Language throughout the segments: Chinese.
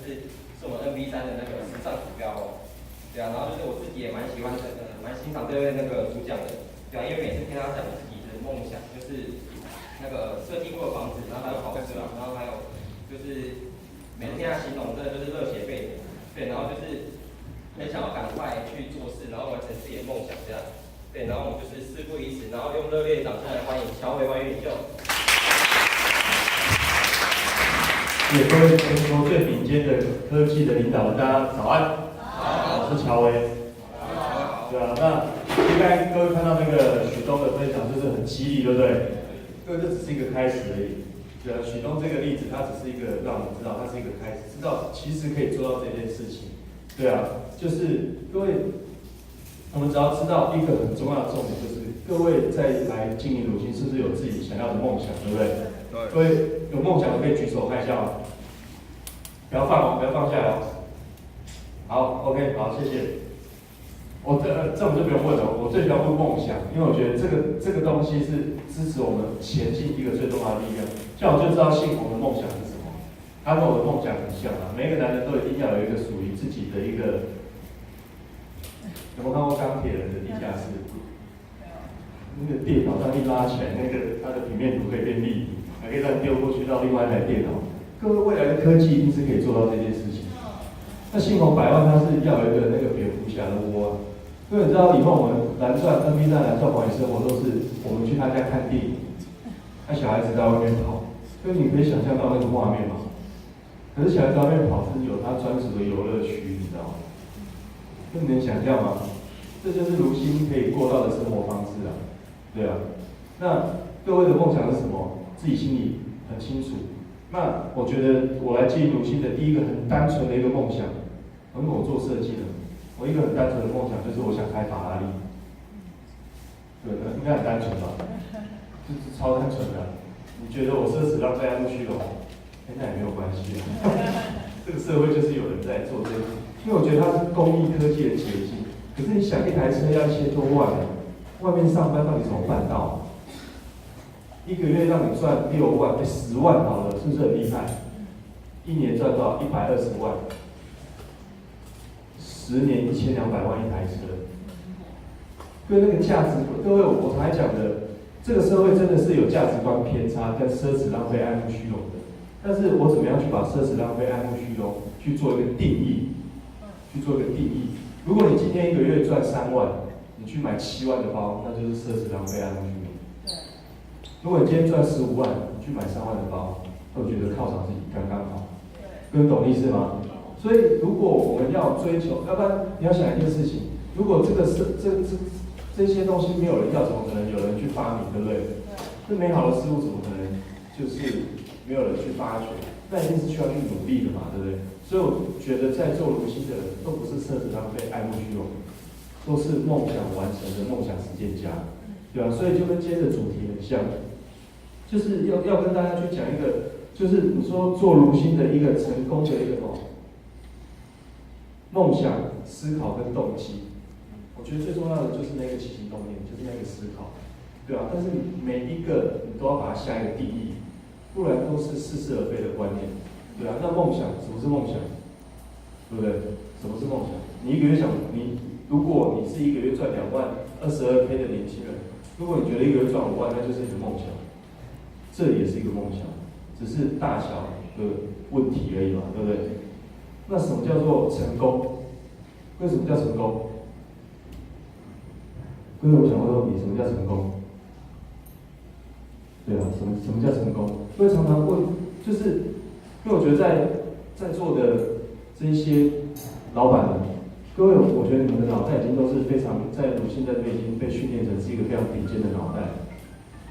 是我们 NV3的那个时尚指标哦。对啊，然后就是我自己也蛮喜欢蛮欣赏这位那个主讲的，对啊，因为每次听他讲自己的梦想，就是那个设计过的房子，然后还有跑车啊，然后还有就是每次听他形容，真的就是热血沸腾，对，然后就是很想要赶快去做事，然后完成自己的梦想这样，对，然后我们就是事不宜迟，然后用热烈的掌声来欢迎乔伟万元领袖。也各位全球最顶尖的科技的领导人，大家早安。我是乔威。对啊，那应该各位看到那个许东的分享，就是很激励，对不对？各位这只是一个开始而已。对啊，许东这个例子，它只是一个让我们知道，它是一个开始，知道其实可以做到这件事情。对啊，就是各位，我们只要知道一个很重要的重点，就是各位在来经营鲁星，是不是有自己想要的梦想，对不对？对。各位有梦想的可以举手看一下吗？不要放哦，不要放下来哦。好 ，OK， 好，谢谢。这我就不用问了，我最喜欢问梦想，因为我觉得这个东西是支持我们前进一个最重要的力量。像我就知道信宏的梦想是什么，他跟我的梦想很像啊。每一个男人都一定要有一个属于自己的一个。有没有看过钢铁人的地下室？那个电脑上一拉起来，那个它的平面图可以变立体，还可以再丢过去到另外一台电脑。各位未来的科技一定是可以做到这件事情。那信宏100万它是要有一个那个蝙蝠侠的窝啊。各位知道以后我们蓝钻 NB 站蓝钻环宇生活都是我们去他家看电影，那小孩子在外面跑，所以你可以想象到那个画面吗？可是小孩子在外面跑是有他专属的游乐区，你知道吗？那你能想象吗？这就是如新可以过到的生活方式啊，对啊。那各位的梦想是什么？自己心里很清楚。那我觉得我来经营如新的第一个很单纯的一个梦想，因为我做设计的，我一个很单纯的梦想就是我想开法拉利。对，应该很单纯吧？就是超单纯的。你觉得我奢侈浪费爱慕虚荣？那也没有关系啊。这个社会就是有人在做这个，因为我觉得它是工艺科技的结晶。可是你想一台车要1000多万，外面上班到底怎么办到？一个月让你赚6万，10万好了，是不是很厉害？一年赚到120万，10年1200万一台车。对那个价值，各位我常讲的，这个社会真的是有价值观偏差跟奢侈浪费爱慕虚荣的。但是我怎么样去把奢侈浪费爱慕虚荣去做一个定义？去做一个定义。如果你今天一个月赚3万，你去买7万的包，那就是奢侈浪费爱慕虚荣。如果你今天赚15万，你去买3万的包，那我觉得犒赏自己刚刚好。各位懂意思吗？所以如果我们要追求，要不然你要想一件事情，如果这些东西没有人要，怎么可能有人去发明，对不对？这美好的事物怎么可能就是没有人去发掘？那一定是需要去努力的嘛，对不对？所以我觉得在做如新的人都不是奢侈浪费、爱慕虚荣，都是梦想完成的梦想实践家，对吧？所以就跟今天的主题很像，就是要跟大家去讲一个，就是你说做如新的一个成功的一个梦想、思考跟动机。我觉得最重要的就是那个起心动念，就是那个思考，对吧？但是每一个你都要把它下一个定义，不然都是似是而非的观念，对啊。那梦想，什么是梦想？对不对？什么是梦想？你一个月想，如果你是一个月赚2万，22K 的年轻人，如果你觉得一个月赚5万，那就是你的梦想，这也是一个梦想，只是大小的问题而已嘛，对不对？那什么叫做成功？为什么叫成功？各位，我想问问你，什么叫成功？对啊，什么叫成功？各位常常问，就是因为我觉得在座的这一些老板们，各位，我觉得你们的脑袋已经都是非常在鲁新在这边已经被训练成是一个非常顶尖的脑袋，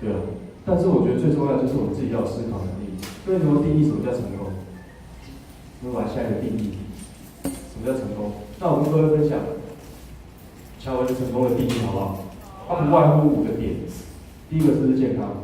对啊。但是我觉得最重要的就是我们自己要有思考能力。各位，如何定义什么叫成功？我们把下一个定义，什么叫成功？那我跟各位分享乔文成功的定义，好不好？它不外乎5个点。第一个是健康。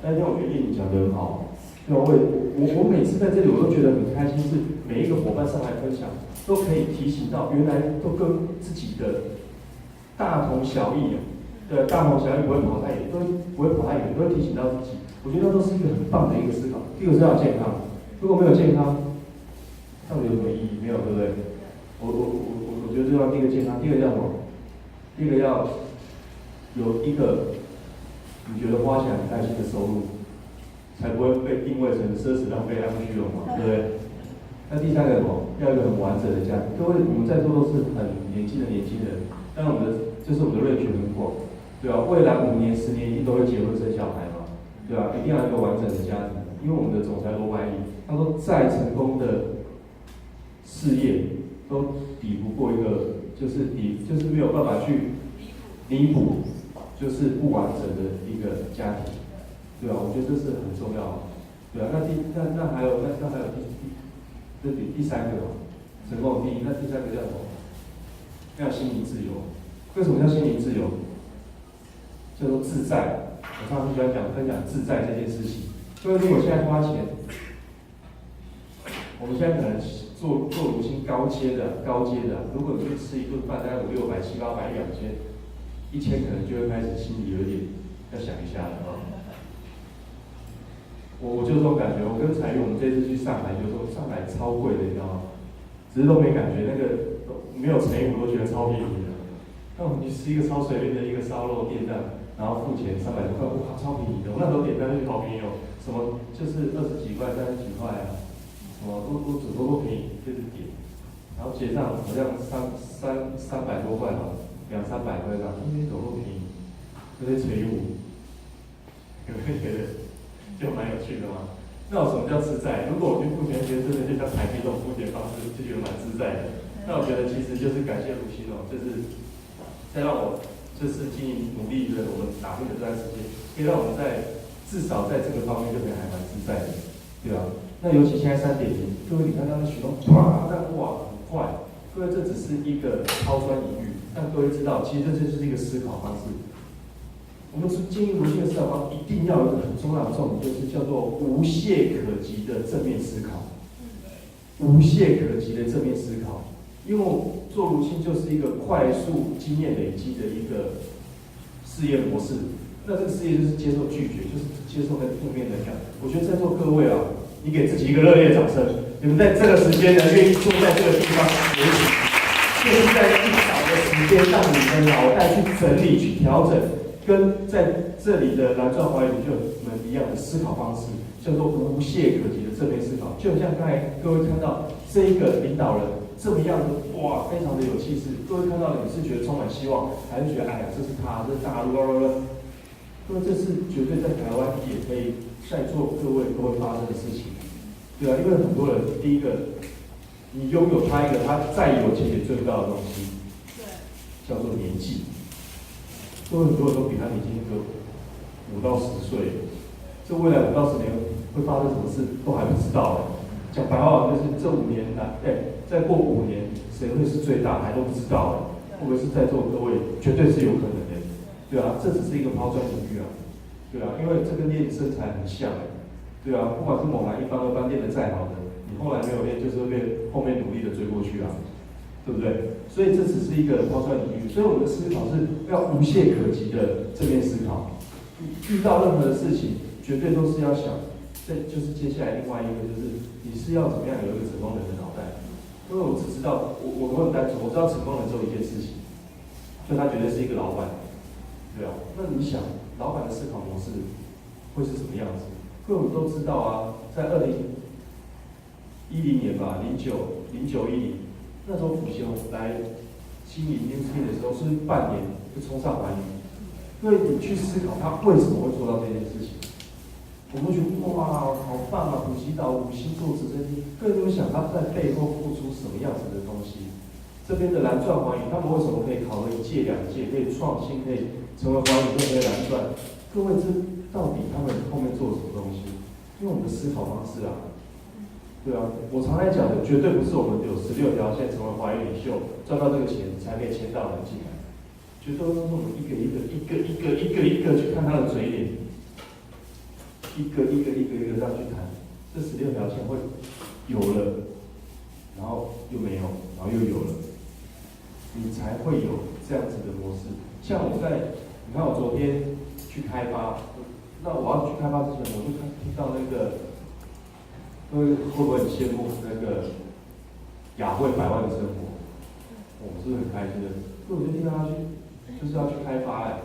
那天我觉得叶你讲得很好，对吧？我每次在这里我都觉得很开心，是每一个伙伴上来分享，都可以提醒到原来都跟自己的大同小异啊。对，大同小异不会跑太远，都不会跑太远，都会提醒到自己。我觉得那都是一个很棒的一个思考。第一个是要健康，如果没有健康，到底有什么意第一个健康，第二个叫什么？第一个要有一个你觉得花起来很开心的收入，才不会被定位成奢侈浪费、爱慕虚荣嘛，对不对？那第三个什么？要有一个很完整的家庭。各位，我们在座都是很年轻的年轻人，但我们的就是我们的range很广，对吧？未来5年、10年一定都会结婚生小孩嘛，对吧？一定要有一个完整的家庭，因为我们的总裁罗百毅他说，再成功的事业都抵不过一个，就是没有办法去弥补，就是不完整的一个家庭，对吧？我觉得这是很重要，对啊。那还有第三个嘛，成功的定义。那第三个叫什么？要心灵自由。为什么叫心灵自由？叫做自在。我常常喜欢分享自在这件事情。所以如果现在花钱，我们现在可能做5星高阶的，如果你去吃一顿饭，大概500、600、700、800、1000，1000可能就会开始心里有点要想一下了啊。我就这种感觉，我跟彩玉，我们这次去上海，就说上海超贵的，你知道吗？只是都没感觉，那个没有乘以5都觉得超便宜的。那我们去吃一个超随便的一个烧肉店这样，然后付钱300多块，哇，超便宜的。我那时候点单就好便宜哦，什么就是20几块、30几块啊，什么都便宜，就是点。然后结账好像300多块吧，200、300块吧，那怎么都便宜？这些乘以5，有没有觉得？就蛮有趣的嘛。那什么叫自在？如果我去付钱，觉得真的就像台币这种付钱方式，就觉得蛮自在的。那我觉得其实就是感谢卢鑫哦，就是再让我这次经营努力的我们打拼的这段时间，可以让我们至少在这个方面就可以还蛮自在的，对吧？那尤其现在3.0，各位你看到那许多哇，那哇很快，各位这只是一个抛砖引玉，但各位知道，其实这就是一个思考方式。我们经营卢鑫的思考方式，一定要有一个很重要的重点，就是叫做无懈可击的正面思考。无懈可击的正面思考，因为做卢鑫就是一个快速经验累积的一个事业模式。那这个事业就是接受拒绝，就是接受那负面能量。我觉得在座各位啊，你给自己一个热烈的掌声。你们在这个时间呢，愿意坐在这个地方学习，就是在一早的时间，让你的脑袋去整理、去调整。跟在这里的蓝钻华语就们一样的思考方式，叫做无懈可击的正面思考。就像刚才各位看到这一个领导人这么样的哇，非常的有气势。各位看到的你是觉得充满希望，还是觉得哎呀这是他，这是大陆？各位这是绝对在台湾也可以在座各位都会发生的事情，对啊，因为很多人第一个，你拥有他一个他再有钱也追不到的东西，对，叫做年纪。各位很多人都比他年轻个5到10岁，这未来5到10年会发生什么事都还不知道。讲白话就是这5年来，再过5年谁会是最大还都不知道。会不会是在座各位绝对是有可能的，对啊，这只是一个抛砖引玉啊，对啊，因为这跟练身材很像，对啊，不管是猛男1班2班练得再好的，你后来没有练，就是会被后面努力的追过去啊。对不对？所以这只是一个抛砖引玉，所以我们的思考是要无懈可击的正面思考。遇到任何的事情，绝对都是要想，这就是接下来另外一个，就是你是要怎么样有一个成功人的脑袋。因为我只知道，我很单纯，我知道成功人只有一件事情，就他绝对是一个老板，对啊。那你想，老板的思考模式会是什么样子？因为我们都知道啊，在2010年吧，0910。那时候辅修来经营 NewsPay 的时候，是不是半年就冲上环宇？因为你去思考他为什么会做到这件事情，我们觉得哇，好棒啊！普吉岛5星坐直升机，各位有没有想他在背后付出什么样子的东西？这边的蓝钻环宇，他们为什么可以考了1届、2届，可以创新，可以成为环宇这边蓝钻？各位，这到底他们后面做了什么东西？因为我们的思考方式啊。对啊，我常来讲的，绝对不是我们有16条线成为华语领袖，赚到这个钱才可以签到人进来，绝对都是我们一个一个去看他的嘴脸，一个这样去谈，这16条线会有了，然后又没有，然后又有了，你才会有这样子的模式。像你看我昨天去开发，那我要去开发之前，我就听到那个。各位会不会很羡慕那个雅慧100万的生活？我是很开心的。所以我就听到他去，就是要去开发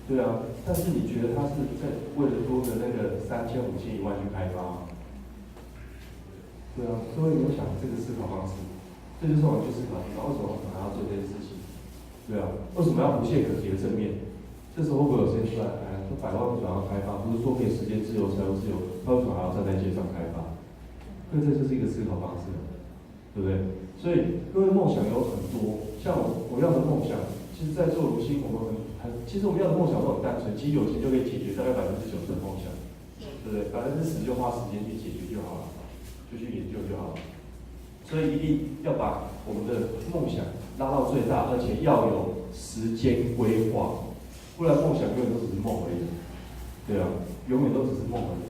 对啊。但是你觉得他是在为了多个那个3000、5000、1万去开发吗？对啊，所以你想这个思考方式，这就是我们去思考地方，为什么我们还要做这件事情？对啊，为什么要无懈可击的正面？这时候会不会有谁出来？说100万为什么要开发？不是说可以时间自由、财务自由，他为什么还要站在街上开发？所以这就是一个思考方式，对不对？所以各位梦想有很多，像我要的梦想，其实在做如新，我们其实我们要的梦想都很单纯，其实有钱就可以解决大概90%的梦想，对不对？10%就花时间去解决就好了，就去研究就好了。所以一定要把我们的梦想拉到最大，而且要有时间规划，不然梦想永远都只是梦而已。对啊，永远都只是梦而已。